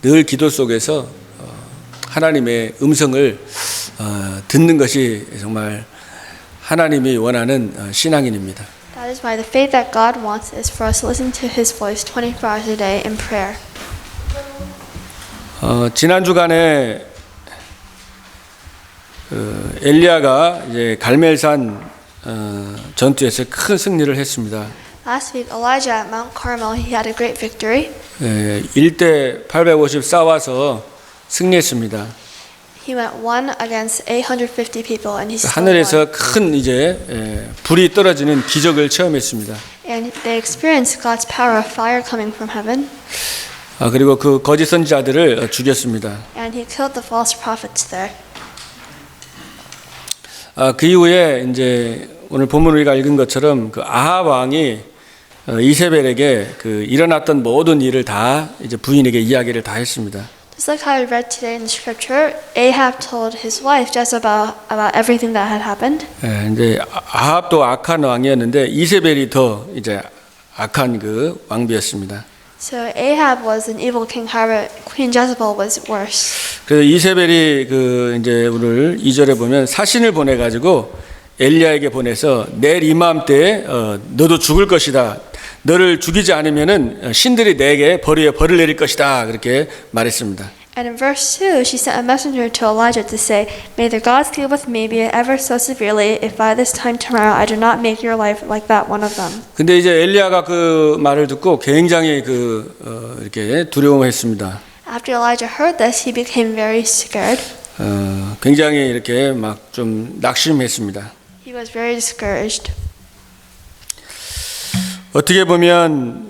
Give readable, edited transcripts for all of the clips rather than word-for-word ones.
늘 기도 속에서 하나님의 음성을 듣는 것이 정말 하나님이 원하는 신앙인입니다. That is why the faith that God wants is for us to listen to His voice 24 hours a day in prayer. 지난 주간에 엘리야가 이제 갈멜산 전투에서 큰 승리를 했습니다. Last week, Elijah at Mount Carmel, he had a great victory. 1대 850 싸워서 승리했습니다. He went 1 against 850 people, and he still 하늘에서 won. 큰 이제 불이 떨어지는 기적을 체험했습니다. And they experienced God's power of fire coming from heaven. 그리고 그 거짓 선지자들을 죽였습니다. And he killed the false prophets there. 그 이후에 이제 오늘 본문 우리가 읽은 것처럼 그 아합 왕이 이세벨에게 그 일어났던 모든 일을 다 이제 부인에게 이야기를 다 했습니다. Just like how we read today in the scripture, Ahab told his wife Jezebel about everything that had happened. 이제 아합도 악한 왕이었는데 이세벨이 더 이제 악한 그 왕비였습니다. So Ahab was an evil king, however, Queen Jezebel was worse. 그래서 이세벨이 그 이제 오늘 2절에 보면 사신을 보내 가지고 엘리야에게 보내서 내일 이맘때에 너도 죽을 것이다. 너를 죽이지 않으면은 신들이 내게 벌을 내릴 것이다. 그렇게 말했습니다. And in verse 2, she sent a messenger to Elijah to say, May the gods deal with me be it ever so severely if by this time tomorrow I do not make your life like that one of them. 근데 이제 엘리야가 그 말을 듣고 굉장히 이렇게 두려워했습니다. After Elijah heard this, he became very scared. 굉장히 이렇게 막 좀 낙심했습니다. He was very discouraged. 어떻게 보면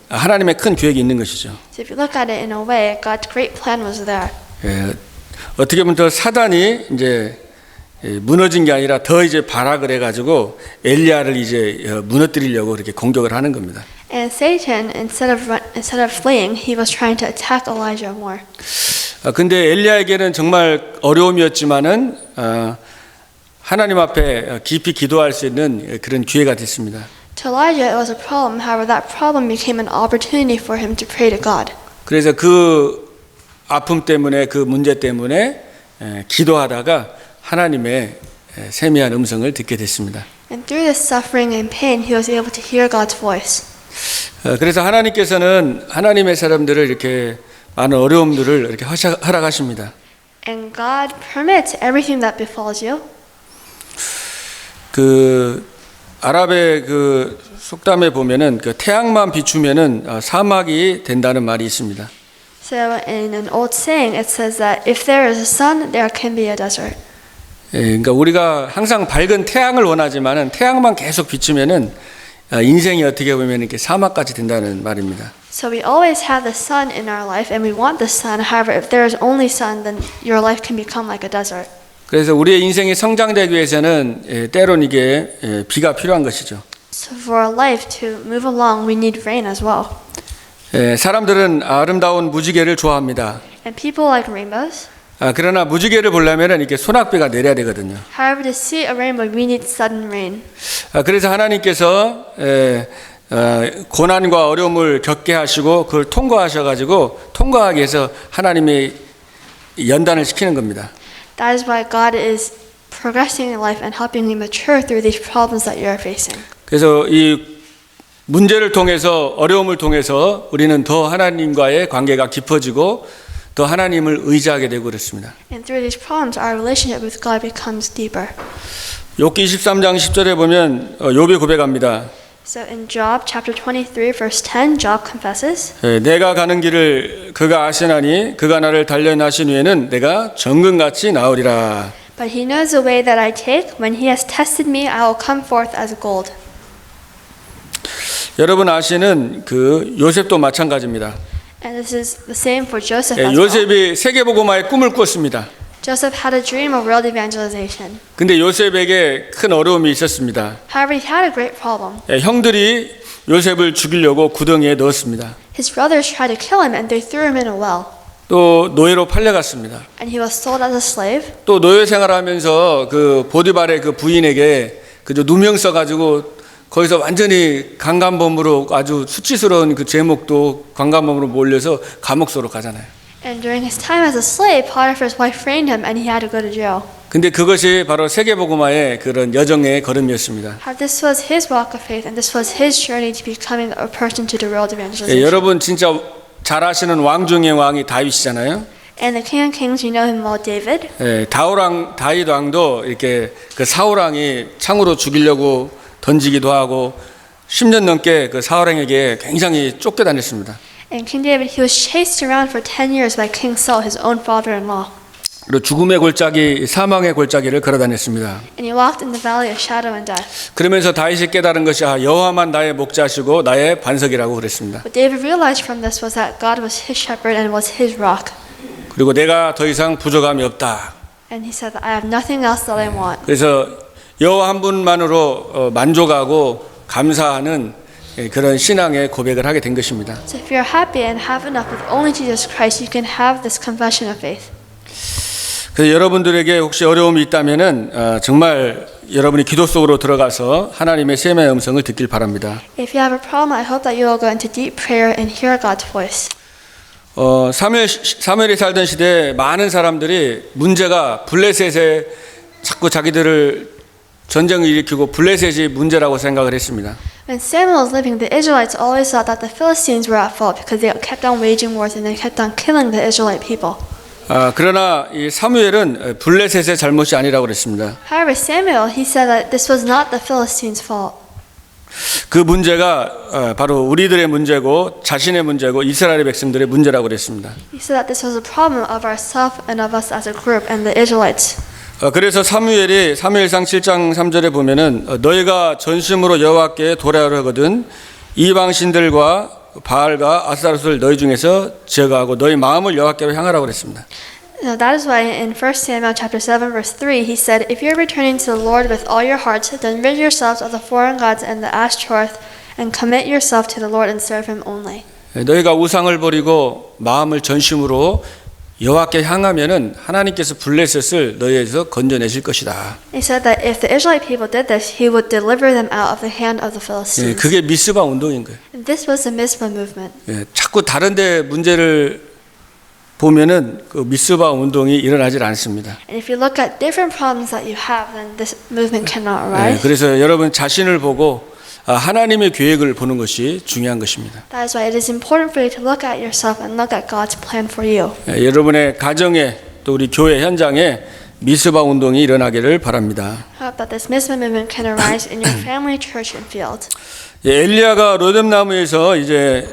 하나님의 큰 계획이 있는 것이죠. So if you look at it in a way, God's great plan was there. 어떻게 보면 더 사단이 이제 무너진 게 아니라 더 이제 발악을 해가지고 엘리야를 이제 무너뜨리려고 그렇게 공격을 하는 겁니다. And Satan, instead of fleeing, he was trying to attack Elijah more. 근데 엘리야에게는 정말 어려움이었지만은 하나님 앞에 깊이 기도할 수 있는 그런 기회가 됐습니다. To Elijah, it was a problem. However, that problem became an opportunity for him to pray to God. 그래서 그 아픔 때문에 그 문제 때문에 기도하다가 하나님의 세미한 음성을 듣게 됐습니다. And through this suffering and pain, he was able to hear God's voice. 그래서 하나님께서는 하나님의 사람들을 이렇게 많은 어려움들을 이렇게 허락하십니다. And God permits everything that befalls you. 그 아랍의 그 속담에 보면은 그 태양만 비추면은 사막이 된다는 말이 있습니다. So in an old saying, it says that if there is a sun, there can be a desert. 그러니까 우리가 항상 밝은 태양을 원하지만은 태양만 계속 비추면은 인생이 어떻게 보면 이렇게 사막까지 된다는 말입니다. So we always have the sun in our life, and we want the sun. However, if there is only sun, then your life can become like a desert. 그래서 우리의 인생이 성장되기 위해서는 때론 이게 비가 필요한 것이죠. So for our life to move along, we need rain as well. 사람들은 아름다운 무지개를 좋아합니다. And people like rainbows. 그러나 무지개를 보려면 이렇게 소낙비가 내려야 되거든요. However, to see a rainbow, we need sudden rain. 그래서 하나님께서 고난과 어려움을 겪게 하시고 그걸 통과하기 위해서 하나님이 연단을 시키는 겁니다. That is why God is progressing in life and helping you mature through these problems that you are facing. 그래서 이 문제를 통해서 어려움을 통해서 우리는 더 하나님과의 관계가 깊어지고 더 하나님을 의지하게 되고 그렇습니다. And through these problems, our relationship with God becomes deeper. 욥기 23장 10절에 보면 욥이 고백합니다. So in Job chapter 23 verse 10, Job confesses, 내가 가는 길을 그가 아시나니 그가 나를 단련하신 후에는 내가 정금같이 나으리라. But he knows the way that I take. When he has tested me, I will come forth as gold. 여러분 아시는 그 요셉도 마찬가지입니다. And this is the same for Joseph as well. 요셉이 세계복음화의 꿈을 꿨습니다. Joseph had a dream of world evangelization. 근데 요셉에게 큰 어려움이 있었습니다. However, he had a great problem. 형들이 요셉을 죽이려고 구덩이에 넣었습니다. His brothers tried to kill him and they threw him in a well. 또 노예로 팔려갔습니다. And he was sold as a slave. 또 노예 생활하면서 그 보디발의 그 부인에게 그저 누명 써가지고 거기서 완전히 강간범으로 아주 수치스러운 그 제목도 강간범으로 몰려서 감옥소로 가잖아요. And during his time as a slave, Potiphar's wife framed him and he had to go to jail. 근데 그것이 바로 세계복음화의 그런 여정의 걸음이었습니다. This was his walk of faith and this was his journey to becoming a person to the world evangelization. 여러분 진짜 잘 아시는 왕 중의 왕이 다윗이잖아요. And the King of Kings, you know him well, David. 다윗 왕도 이렇게 그 사울 왕이 창으로 죽이려고 던지기도 하고 10년 넘게 그 사울 왕에게 굉장히 쫓겨다녔습니다. And King David, he was chased around for 10 years by King Saul, his own father-in-law. 그리고 죽음의 골짜기, 사망의 골짜기를 걸어다녔습니다. And he walked in the valley of shadow and death. 그러면서 다윗이 깨달은 것이 여호와만 나의 목자시고 나의 반석이라고 그랬습니다. What David realized from this was that God was his shepherd and was his rock. 그리고 내가 더 이상 부족함이 없다. And he said, I have nothing else that I want. 그래서 여호와 한 분만으로 만족하고 감사하는 그런 신앙의 고백을 하게 된 것입니다. So if you're happy and have enough with only Jesus Christ, you can have this confession of faith. 그래서 여러분들에게 혹시 어려움이 있다면은 정말 여러분이 기도 속으로 들어가서 하나님의 셈의 음성을 듣길 바랍니다. If you have a problem, I hope that you will go into deep prayer and hear God's voice. 사무엘이 살던 시대에 많은 사람들이 문제가 블레셋에 자꾸 자기들을 전쟁을 일으키고 블레셋이 문제라고 생각을 했습니다. When Samuel was living, the Israelites always thought that the Philistines were at fault because they kept on waging wars and they kept on killing the Israelite people. 그러나 이 사무엘은 블레셋의 잘못이 아니라고 그랬습니다. However, Samuel, he said that this was not the Philistines' fault. 그 문제가 바로 우리들의 문제고 자신의 문제고 이스라엘 백성들의 문제라고 그랬습니다. He said that this was a problem of ourselves and of us as a group and the Israelites. 그래서 사무엘이 사무엘상 7장 3절에 보면은 너희가 전심으로 여호와께 돌아오려 하거든 이방 신들과 바알과 아스타롯을 너희 중에서 제거하고 너희 마음을 여호와께로 향하라고 그랬습니다. Now that is why in 1 Samuel chapter 7 verse 3 he said, If you're returning to the Lord with all your hearts, then rid yourselves of the foreign gods and the Ashtoreth and commit yourself to the Lord and serve him only. 너희가 우상을 버리고 마음을 전심으로 여호와께 향하면은 하나님께서 블레셋을 너희에서 건져내실 것이다. He said that if the Israelite people did this, he would deliver them out of the hand of the Philistines. 그게 미스바 운동인 거예요. And this was the Mizpah movement. 자꾸 다른데 문제를 보면은 그 미스바 운동이 일어나질 않습니다. And if you look at different problems that you have, then this movement cannot arise. 그래서 여러분 자신을 보고 하나님의 계획을 보는 것이 중요한 것입니다. That is why it is important for you to look at yourself and look at God's plan for you. 여러분의 가정에 또 우리 교회 현장에 미스바 운동이 일어나기를 바랍니다. I hope that this Mizpah movement can arise in your family, church, and field. 엘리야가 로뎀나무에서 이제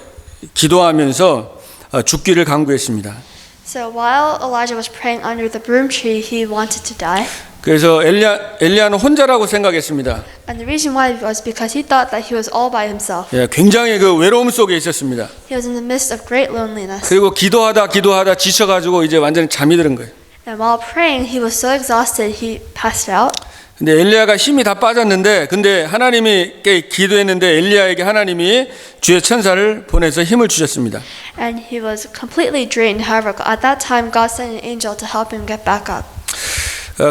기도하면서 죽기를 간구했습니다. So while Elijah was praying under the broom tree, he wanted to die. 그래서 엘리야는 혼자라고 생각했습니다. And the reason why was because he thought that he was all by himself. 굉장히 그 외로움 속에 있었습니다. He was in the midst of great loneliness. 그리고 기도하다 지쳐가지고 이제 완전히 잠이 드는 거예요. And while praying, he was so exhausted, he passed out. 근데 엘리야가 힘이 다 빠졌는데, 근데 하나님께 기도했는데 엘리야에게 하나님이 주의 천사를 보내서 힘을 주셨습니다. And he was completely drained. However, at that time, God sent an angel to help him get back up.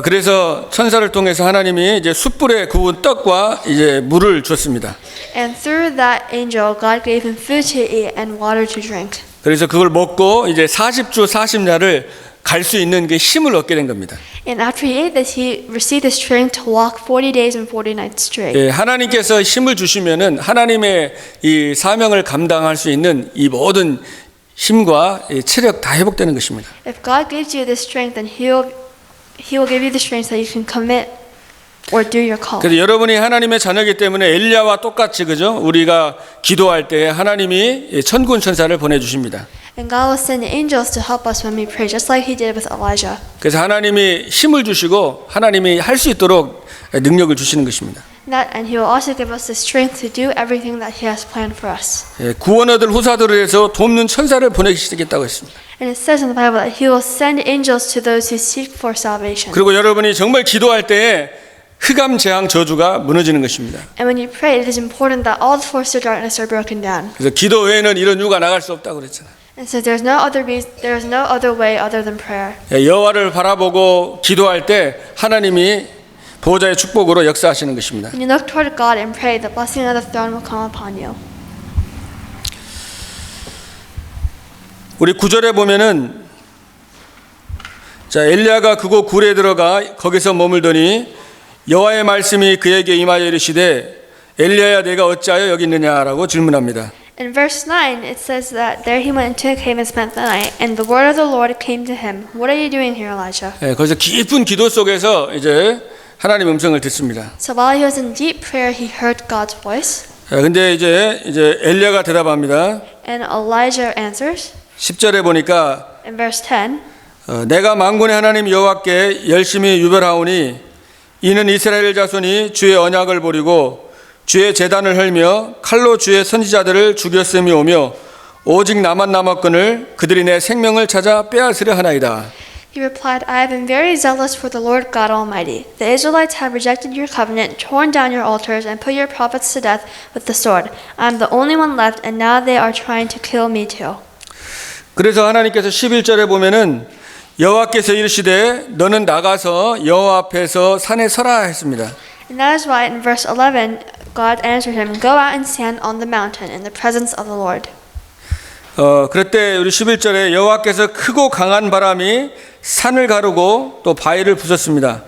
그래서 천사를 통해서 하나님이 이제 숯불에 구운 떡과 이제 물을 줬습니다. And through that angel, God gave him food to eat and water to drink. 그래서 그걸 먹고 이제 40주 40야를 갈 수 있는 그 힘을 얻게 된 겁니다. And after he ate this, he received the strength to walk 40 days and 40 nights straight. 하나님께서 힘을 주시면은 하나님의 이 사명을 감당할 수 있는 이 모든 힘과 체력 다 회복되는 것입니다. If God gives you this strength, then He will give you the strength that you can commit or do your call. 그래서 여러분이 하나님의 자녀이기 때문에 엘리야와 똑같이 그죠? 우리가 기도할 때 하나님이 천군 천사를 보내주십니다. And God will send angels to help us when we pray, just like He did with Elijah. 그래서 하나님이 힘을 주시고 하나님이 할 수 있도록 능력을 주시는 것입니다. And He will also give us the strength to do everything that He has planned for us. 구원 얻을 후사들을 위해서 돕는 천사를 보내시겠다고 했습니다. And it says in the Bible that He will send angels to those who seek for salvation. 그리고 여러분이 정말 기도할 때에 흑암 재앙 저주가 무너지는 것입니다. And when you pray, it is important that all the forces of darkness are broken down. 그래서 기도 외에는 이런 유가 나갈 수 없다고 그랬잖아요. And so there is no other way other than prayer. 여호와를 바라보고 기도할 때 하나님이 보호자의 축복으로 역사하시는 것입니다. When you look toward God and pray, the blessing of the throne will come upon you. 우리 9절에 보면은 자, 엘리야가 그곳 굴에 들어가 거기서 머물더니 여호와의 말씀이 그에게 임하여 이르시되 엘리야야 내가 어찌하여 여기 있느냐라고 질문합니다. In verse 9, it says that there he went into a cave and spent the night, and the word of the Lord came to him. What are you doing here, Elijah? 예, 거기서 깊은 기도 속에서 이제 하나님의 음성을 듣습니다. So while he was in deep prayer, he heard God's voice, 예, 근데 이제 엘리야가 대답합니다. and Elijah answers. 10절에 보니까 In verse 10, 내가 만군의 하나님 여호와께 열심히 유별하오니 이는 이스라엘 자손이 주의 언약을 버리고 주의 제단을 헐며 칼로 주의 선지자들을 죽였음이 오며 오직 나만 남았거늘 그들이 내 생명을 찾아 빼앗으려 하나이다. he replied, I have been very zealous for the Lord God Almighty. The Israelites have rejected your covenant, torn down your altars, and put your prophets to death with the sword. I am the only one left, and now they are trying to kill me too. 그래서 하나님께서 11절에 보면은 여호와께서 이르시되 너는 나가서 여호와 앞에서 산에 서라 했습니다. And that is why in verse 11, God answered him, Go out and stand on the mountain in the presence of the Lord. 그럴 때 우리 11절에 여호와께서 크고 강한 바람이 산을 가르고 또 바위를 부쉈습니다.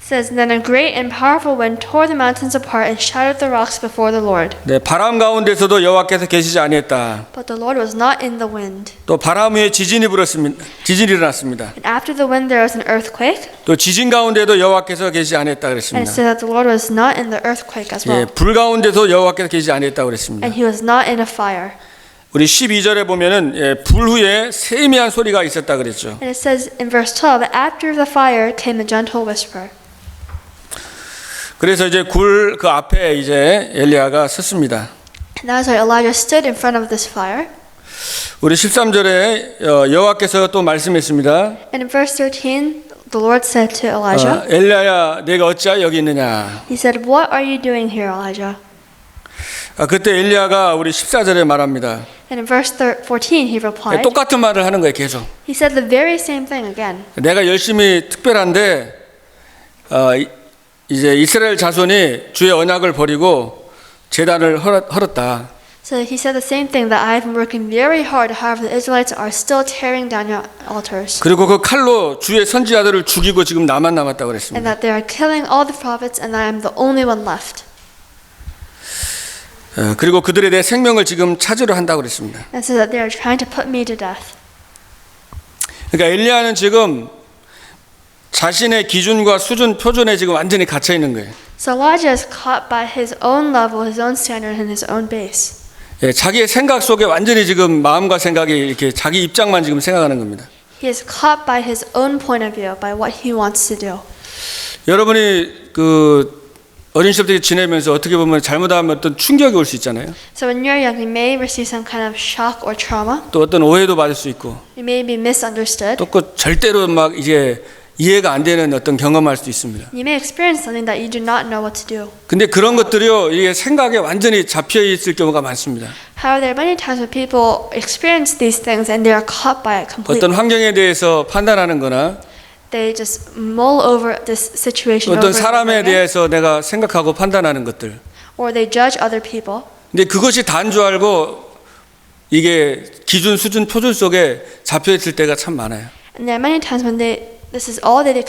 It says, Then a great and powerful wind tore the mountains apart and shattered the rocks before the Lord. 네, 바람 가운데서도 여호와께서 계시지 아니했다. But the Lord was not in the wind. 또 바람 위에 지진이 일어났습니다. And after the wind there was an earthquake. 또 지진 가운데도 여호와께서 계시지 않았다 And 그랬습니다. it said that the Lord was not in the earthquake as 예, well. 불 가운데도 여호와께서 계시지 않았다 그랬습니다. And he was not in a fire. 우리 12절에 보면은 예, 불 후에 세미한 소리가 있었다 그랬죠. And it says in verse 12, After the fire came a gentle whisper. 그래서 이제 굴 그 앞에 이제 엘리야가 섰습니다. And that is why Elijah stood in front of this fire. 우리 13절에 여호와께서 또 말씀했습니다. And in verse 13, the Lord said to Elijah, 엘리야야 내가 어찌하여 여기 있느냐. He said, What are you doing here, Elijah? 그때 엘리야가 우리 14절에 말합니다. And in verse 14, he replied, 똑같은 말을 하는 거예요 계속. He said the very same thing again. 내가 열심히 특별한데 이제 이스라엘 자손이 주의 언약을 버리고 제단을 헐었다. So he said the same thing, that I have been working very hard. However, the Israelites are still tearing down your altars. 그리고 그 칼로 주의 선지자들을 죽이고 지금 나만 남았다고 And 그랬습니다. that they are killing all the prophets and that I am the only one left. 그리고 그들이 내 생명을 지금 찾으려 한다고 그랬습니다. And so that they are trying to put me to death. 그러니까 엘리야는 지금 자신의 기준과 수준, 표준에 지금 완전히 갇혀 있는 거예요. So Elijah is caught by his own level, his own standard, and his own base. 예, 자기의 생각 속에 완전히 지금 마음과 생각이 이렇게 자기 입장만 지금 생각하는 겁니다. He is caught by his own point of view, by what he wants to do. 여러분이 그 어린 시절부터 지내면서 어떻게 보면 잘못하면 어떤 충격이 올 수 있잖아요. So when you're young, you may receive some kind of shock or trauma. 또 어떤 오해도 받을 수 있고, You may be misunderstood. 또 그 절대로 막 이제 이해가 안 되는 어떤 경험할 수도 있습니다. You may experience something that you do not know what to do. 근데 그런 것들이요, 이게 생각에 완전히 잡혀 있을 경우가 많습니다. However, there are many times when people experience these things and they are caught by it completely. 어떤 환경에 대해서 판단하는 거나 They just mull over this situation 어떤 over and over 사람에 again, 대해서 내가 생각하고 판단하는 것들. or they judge other people. 근데 그것이 다인 줄 알고 이게 기준, 수준, 표준 속에 잡혀 있을 때가 참 많아요. And there are many times when this is all they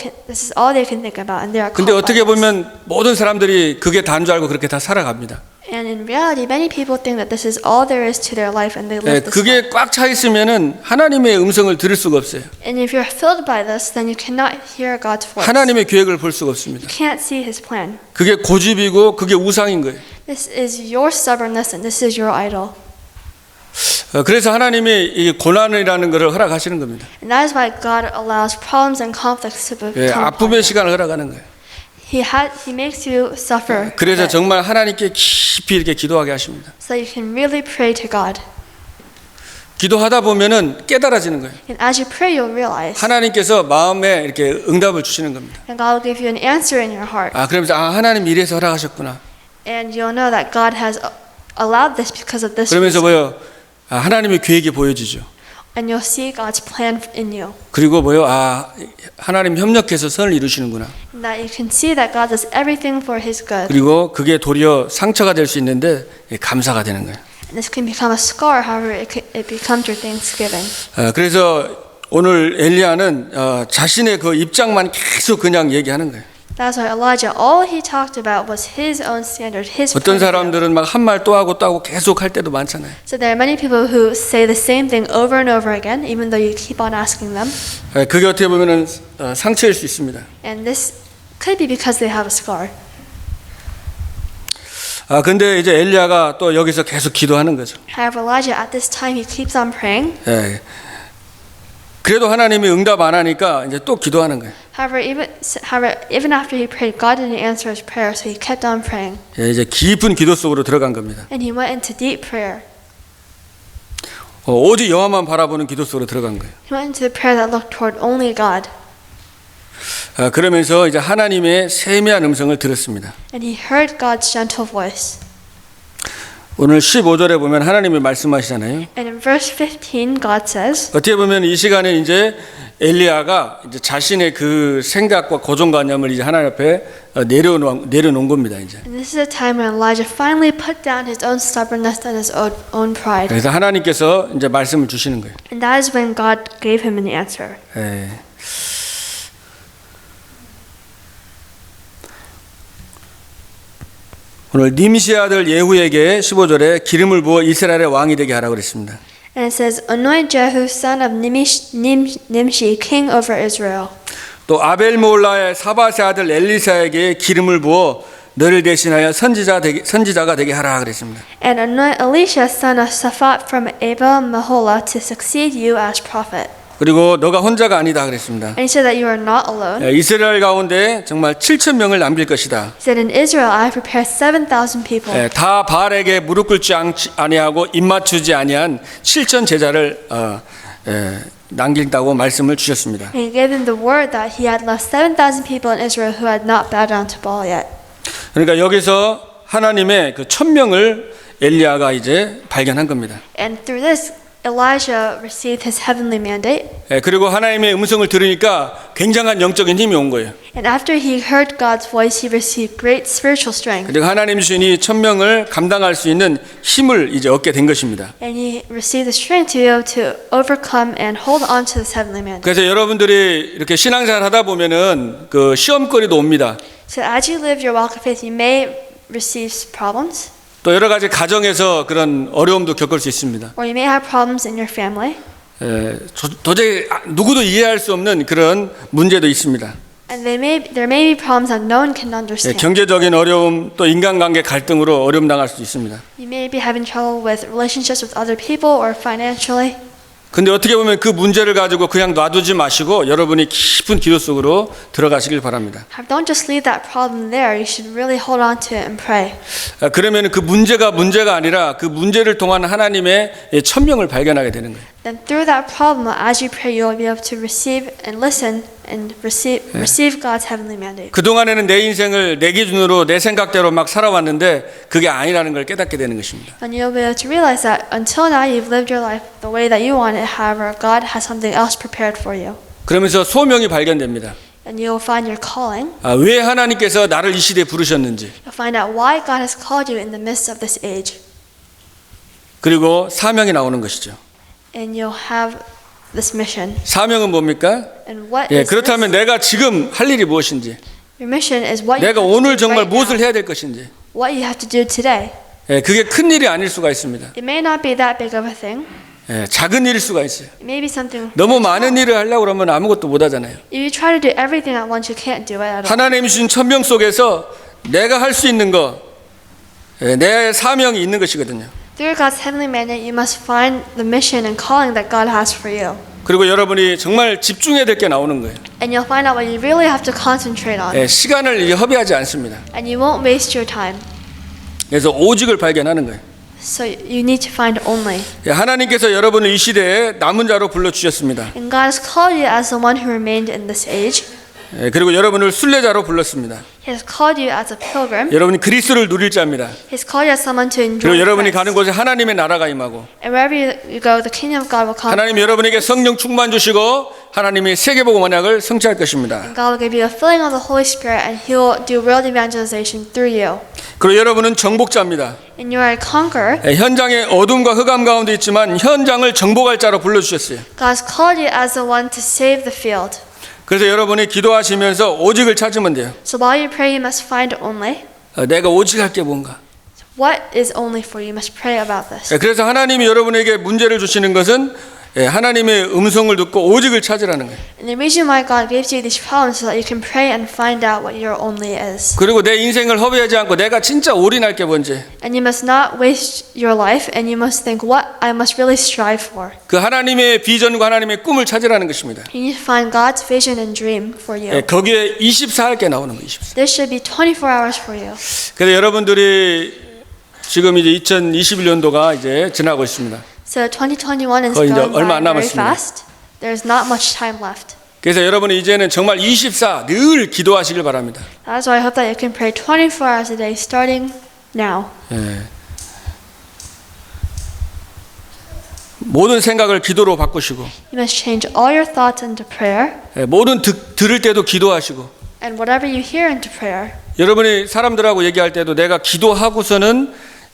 can think about, and they are 근데 caught 어떻게 by this. 보면 모든 사람들이 그게 다인 줄 알고 그렇게 다 살아갑니다. And in reality, many people think that this is all there is to their life, and they 예, live this life. 그게 꽉 차 있으면은 하나님의 음성을 들을 수가 없어요. And if you're filled by this, then you cannot hear God's voice. 하나님의 계획을 볼 수가 없습니다. You can't see His plan. 그게 고집이고 그게 우상인 거예요. This is your stubbornness, and this is your idol. 그래서 하나님이 이 고난이라는 것을 허락하시는 겁니다. And that is why God allows problems and conflicts to 예, come upon 아픔의 you. 시간을 허락하는 거예요. He makes you suffer. 그래서 for it, 정말 하나님께 깊이 이렇게 기도하게 하십니다. so that you can really pray to God. 기도하다 보면은 깨달아지는 거예요. And as you pray, you'll realize, 하나님께서 마음에 이렇게 응답을 주시는 겁니다. and God will give you an answer in your heart. 그러면서 하나님 이래서 허락하셨구나. And you'll know that God has allowed this because of this 그러면서 reason. 하나님의 계획이 보여지죠. and you'll see God's plan in you. 그리고 뭐요? 아, 하나님 협력해서 선을 이루시는구나. And that you can see that God does everything for His good. 그리고 그게 도리어 상처가 될 수 있는데 감사가 되는 거예요. And this can become a scar, however, it becomes your thanksgiving. 그래서 오늘 엘리야는 자신의 그 입장만 계속 그냥 얘기하는 거예요. That's why Elijah, all he talked about was his own standard, his 어떤 point of view. 사람들은 막 한 말 또 하고 또 하고 계속 할 때도 많잖아요. So there are many people who say the same thing over and over again, even though you keep on asking them. 그게 어떻게 보면은 상처일 수 있습니다. And this could be because they have a scar. 근데 이제 엘리야가 또 여기서 계속 기도하는 거죠. However, Elijah, at this time, he keeps on praying. 그래도 하나님이 응답 안 하니까 이제 또 기도하는 거예요. However, even after he prayed, God didn't answer his prayer, so he kept on praying. 이제 깊은 기도 속으로 들어간 겁니다. And he went into deep prayer. 오직 여호와만 바라보는 기도 속으로 들어간 거예요. He went into the prayer that looked toward only God. 그러면서 이제 하나님의 세미한 음성을 들었습니다. And he heard God's gentle voice. 오늘 15절에 보면 하나님이 말씀하시잖아요. And in verse 15, God says, 어떻게 보면 이 시간에 이제 엘리야가 이제 자신의 그 생각과 고정관념을 이제 하나님 앞에 내려놓은 겁니다. 이제. and this is a time when Elijah finally put down his own stubbornness and his own pride. 그래서 하나님께서 이제 말씀을 주시는 거예요. And that is when God gave him an answer. 오늘 님시 아들 예후에게 15절에 기름을 부어 이스라엘의 왕이 되게 하라고 그랬습니다. And it says, anoint Jehu, son of Nimshi, king over Israel. 또 아벨몰라의 사바세 아들 엘리사에게 기름을 부어 너를 대신하여 선지자가 되게 하라 그랬습니다. And anoint Elisha, son of Shaphat from Abel Meholah, to succeed you as prophet. 그리고 너가 혼자가 아니다 그랬습니다. And he said that you are not alone. 이스라엘 가운데 정말 7천 명을 남길 것이다. He said, in Israel I have prepared 7,000 people. 다 바알에게 무릎 꿇지 아니하고 입 맞추지 아니한 7천 제자를 남긴다고 말씀을 주셨습니다. And he gave them the word that he had left 7,000 people in Israel who had not bowed down to Baal yet. 그러니까 여기서 하나님의 그 1,000명을 엘리야가 이제 발견한 겁니다. And through this, Elijah received his heavenly mandate. 그리고 하나님의 음성을 들으니까 굉장한 영적인 힘이 온 거예요. And after he heard God's voice, he received great spiritual strength. 그리고 하나님 주신이 1,000명을 감당할 수 있는 힘을 이제 얻게 된 것입니다. And he received the strength to be able to overcome and hold on to this heavenly mandate. 그래서 여러분들이 이렇게 신앙생활 하다 보면은 그 시험거리도 옵니다. So as you live your walk of faith, you may receive problems, 또 여러 가지 가정에서 그런 어려움도 겪을 수 있습니다. or you may have problems in your family. 도저히 누구도 이해할 수 없는 그런 문제도 있습니다. And there may be problems that no one can understand. 경제적인 어려움, 또 인간관계 갈등으로 어려움 당할 수도 있습니다. You may be having trouble with relationships with other people or financially. 근데 어떻게 보면 그 문제를 가지고 그냥 놔두지 마시고 여러분이 깊은 기도 속으로 들어가시길 바랍니다. Don't just leave that problem there. You should really hold on to it and pray. 그러면 그 문제가 아니라 그 문제를 통한 하나님의 1,000명을 발견하게 되는 거예요. Then through that problem, as you pray, you will be able to receive and listen and receive God's heavenly mandate. 그동안에는 내 인생을 내 기준으로 내 생각대로 막 살아왔는데 그게 아니라는 걸 깨닫게 되는 것입니다. And you'll be able to realize that until now you've lived your life the way that you want it. However, God has something else prepared for you. 그러면서 소명이 발견됩니다. And you'll find your calling. 왜 하나님께서 나를 이 시대에 부르셨는지, You'll find out why God has called you in the midst of this age. 그리고 사명이 나오는 것이죠. And you'll have this mission. 사명은 뭡니까? And what is 그렇다면 this? 내가 지금 할 일이 무엇인지, Your mission is what you 내가 have to 오늘 do 정말 right 무엇을 now. 해야 될 것인지, What you have to do today. 그게 큰 일이 아닐 수가 있습니다. It may not be that big of a thing. 작은 일일 수가 있어요. It may be something. 너무 많은 일을 하려고 그러면 아무것도 못 하잖아요. If you try to do everything at once, you can't do it at all. 하나님 주신 1,000명 속에서 내가 할 수 있는 거, 내 사명이 있는 것이거든요. Through God's heavenly mandate, you must find the mission and calling that God has for you. 그리고 여러분이 정말 집중해야 될 게 나오는 거예요. And you'll find out what you really have to concentrate on. 시간을 허비하지 않습니다. And you won't waste your time. 그래서 오직을 발견하는 거예요. So you need to find only. 하나님께서 여러분을 이 시대에 남은 자로 불러주셨습니다. And God has called you as the one who remained in this age. 그리고 여러분을 순례자로 불렀습니다. He has called you as a pilgrim. 여러분이 그리스도를 누릴 자입니다. He has called you as someone to enjoy 그리고 여러분이 Christ. 가는 곳에 하나님의 나라가 임하고 And wherever you go, the kingdom of God will come. 하나님 여러분에게 성령 충만 주시고 하나님이 세계복음 언약을 성취할 것입니다. And God will give you a filling of the Holy Spirit, and He will do world evangelization through you. 그리고 여러분은 정복자입니다. And you are a conqueror. 현장에 어둠과 흑암 가운데 있지만 현장을 정복할 자로 불러주셨어요. God has called you as the one to save the field. 그래서 여러분이 기도하시면서 오직을 찾으면 돼요. So while you pray, you must find only. 내가 오직 할 게 뭔가. What is only for you? You must pray about this. 그래서 하나님이 여러분에게 문제를 주시는 것은 하나님의 음성을 듣고 오직을 찾으라는 거예요. And the reason why God gives you these problems is so that you can pray and find out what your only is. 그리고 내 인생을 허비하지 않고 내가 진짜 올인할 게 뭔지 And you must not waste your life, and you must think what I must really strive for. 그 하나님의 비전과 하나님의 꿈을 찾으라는 것입니다. You need to find God's vision and dream for you. 거기에 24 할 게 나오는 거예요. 24. This should be 24 hours for you. 그래서 여러분들이 지금 이제 2021년도가 이제 지나고 있습니다. So 2021 is 거의 이제 going 얼마 안 by very 남았습니다. fast. There's not much time left. 그래서 여러분이 이제는 정말 24 늘 기도하시길 바랍니다. That's why I hope that you can pray 24 hours a day starting now. 모든 생각을 기도로 바꾸시고 You must change all your thoughts into prayer, 모든 들을 때도 기도하시고 and whatever you hear into prayer. 여러분이 사람들하고 얘기할 때도 내가 기도하고서는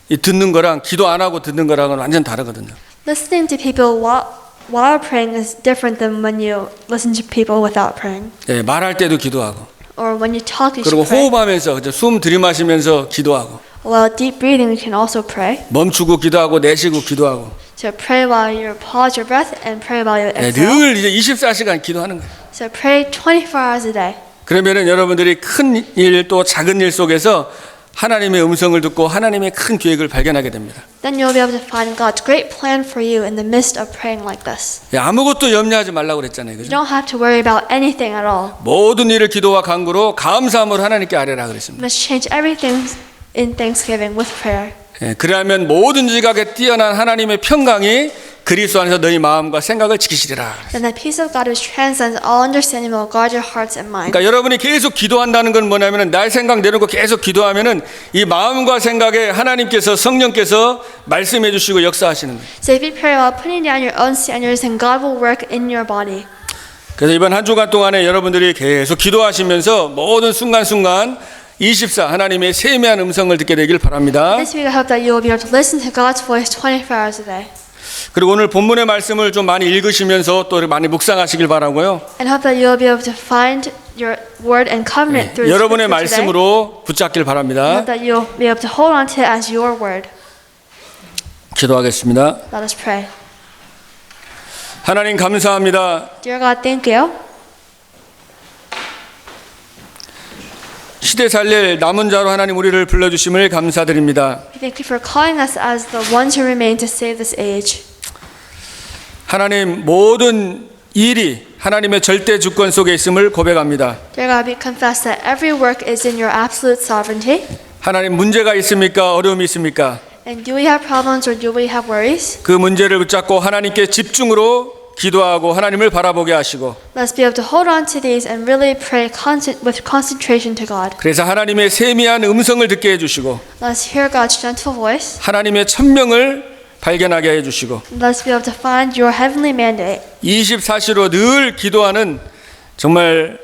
이 듣는 거랑 기도 안 하고 듣는 거랑은 완전 다르거든요. Listening to people while praying is different than when you listen to people without praying. 말할 때도 기도하고 Or when you talk, you 그리고 should pray. 호흡하면서 숨 들이마시면서 기도하고 While deep breathing, you can also pray. 멈추고 기도하고 내쉬고 기도하고 So pray while you pause your breath and pray while you exhale. 늘 이제 24시간 기도하는 거예요. So pray 24 hours a day. 그러면은 여러분들이 큰 일 또 작은 일 속에서 하나님의 음성을 듣고 하나님의 큰 계획을 발견하게 됩니다. Then you'll be able to find God's great plan for you in the midst of praying like this. 아무것도 염려하지 말라고 그랬잖아요. You 그죠? don't have to worry about anything at all. 모든 일을 기도와 간구로 감사함으로 하나님께 아뢰라 You 그랬습니다. must change everything in thanksgiving with prayer. 그러면 모든 지각에 뛰어난 하나님의 평강이 그리스도 안에서 너희 마음과 생각을 지키시리라. Then the peace of God which transcends all understanding will guard your hearts and minds. 그러니까 여러분이 계속 기도한다는 건 뭐냐면은 나의 생각 내놓고 계속 기도하면은 이 마음과 생각에 하나님께서 성령께서 말씀해 주시고 역사하시는 거예요. So if you pray while putting down your own standards, then God will work in your body. 그래서 이번 한 주간 동안에 여러분들이 계속 기도하시면서 모든 순간순간 24 하나님의 세미한 음성을 듣게 되길 바랍니다. This week I hope that you will be able to listen to God's voice 24 hours a day. 그리고 오늘 본문의 말씀을 좀 많이 읽으시면서 또 많이 묵상하시길 바라고요. And hope that you will be able to find your word and covenant through 여러분의 Scripture today. 말씀으로 붙잡길 And 바랍니다. hope that you'll be able to hold on to it as your word. 기도하겠습니다. Let us pray. 하나님 감사합니다. Dear God, thank you. 시대 살릴 남은 자로 하나님 우리를 불러주심을 감사드립니다. We thank you for calling us as the ones who remain to save this age. 하나님 모든 일이 하나님의 절대 주권 속에 있음을 고백합니다. Dear God, we confess that every work is in your absolute sovereignty. 하나님 문제가 있습니까? 어려움이 있습니까? And do we have problems or do we have worries? 그 문제를 붙잡고 하나님께 집중으로 기도하고 하나님을 바라보게 하시고 Let's be able to hold on to these and really pray with concentration to God. 그래서 하나님의 세미한 음성을 듣게 해주시고 Let's hear God's gentle voice. 하나님의 천명을 발견하게 해주시고 Let's be able to find your heavenly mandate. 24시로 늘 기도하는 정말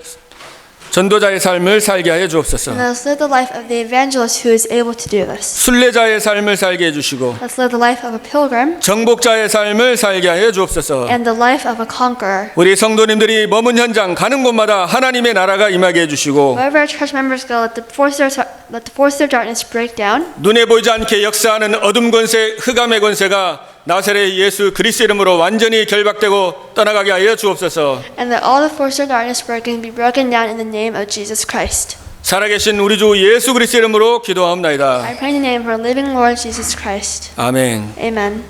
전도자의 삶을 살게 하여 주옵소서. And let's live the life of the evangelist who is able to do this. 순례자의 삶을 살게 해주시고 Let's live the life of a pilgrim 정복자의 삶을 살게 하여 주옵소서. and the life of a conqueror. 우리 성도님들이 머문 현장 가는 곳마다 하나님의 나라가 임하게 해주시고 Wherever our church members go, let the forces of darkness break down. 눈에 보이지 않게 역사하는 어둠 권세, 흑암의 권세가 나사렛 예수 그리스도 이름으로 완전히 결박되고 떠나가게 하여 주옵소서. And that all the forces of darkness be broken down in the name of Jesus Christ. 살아계신 우리 주 예수 그리스도 이름으로 기도하옵나이다. I pray in the name of our living Lord Jesus Christ. 아멘. Amen.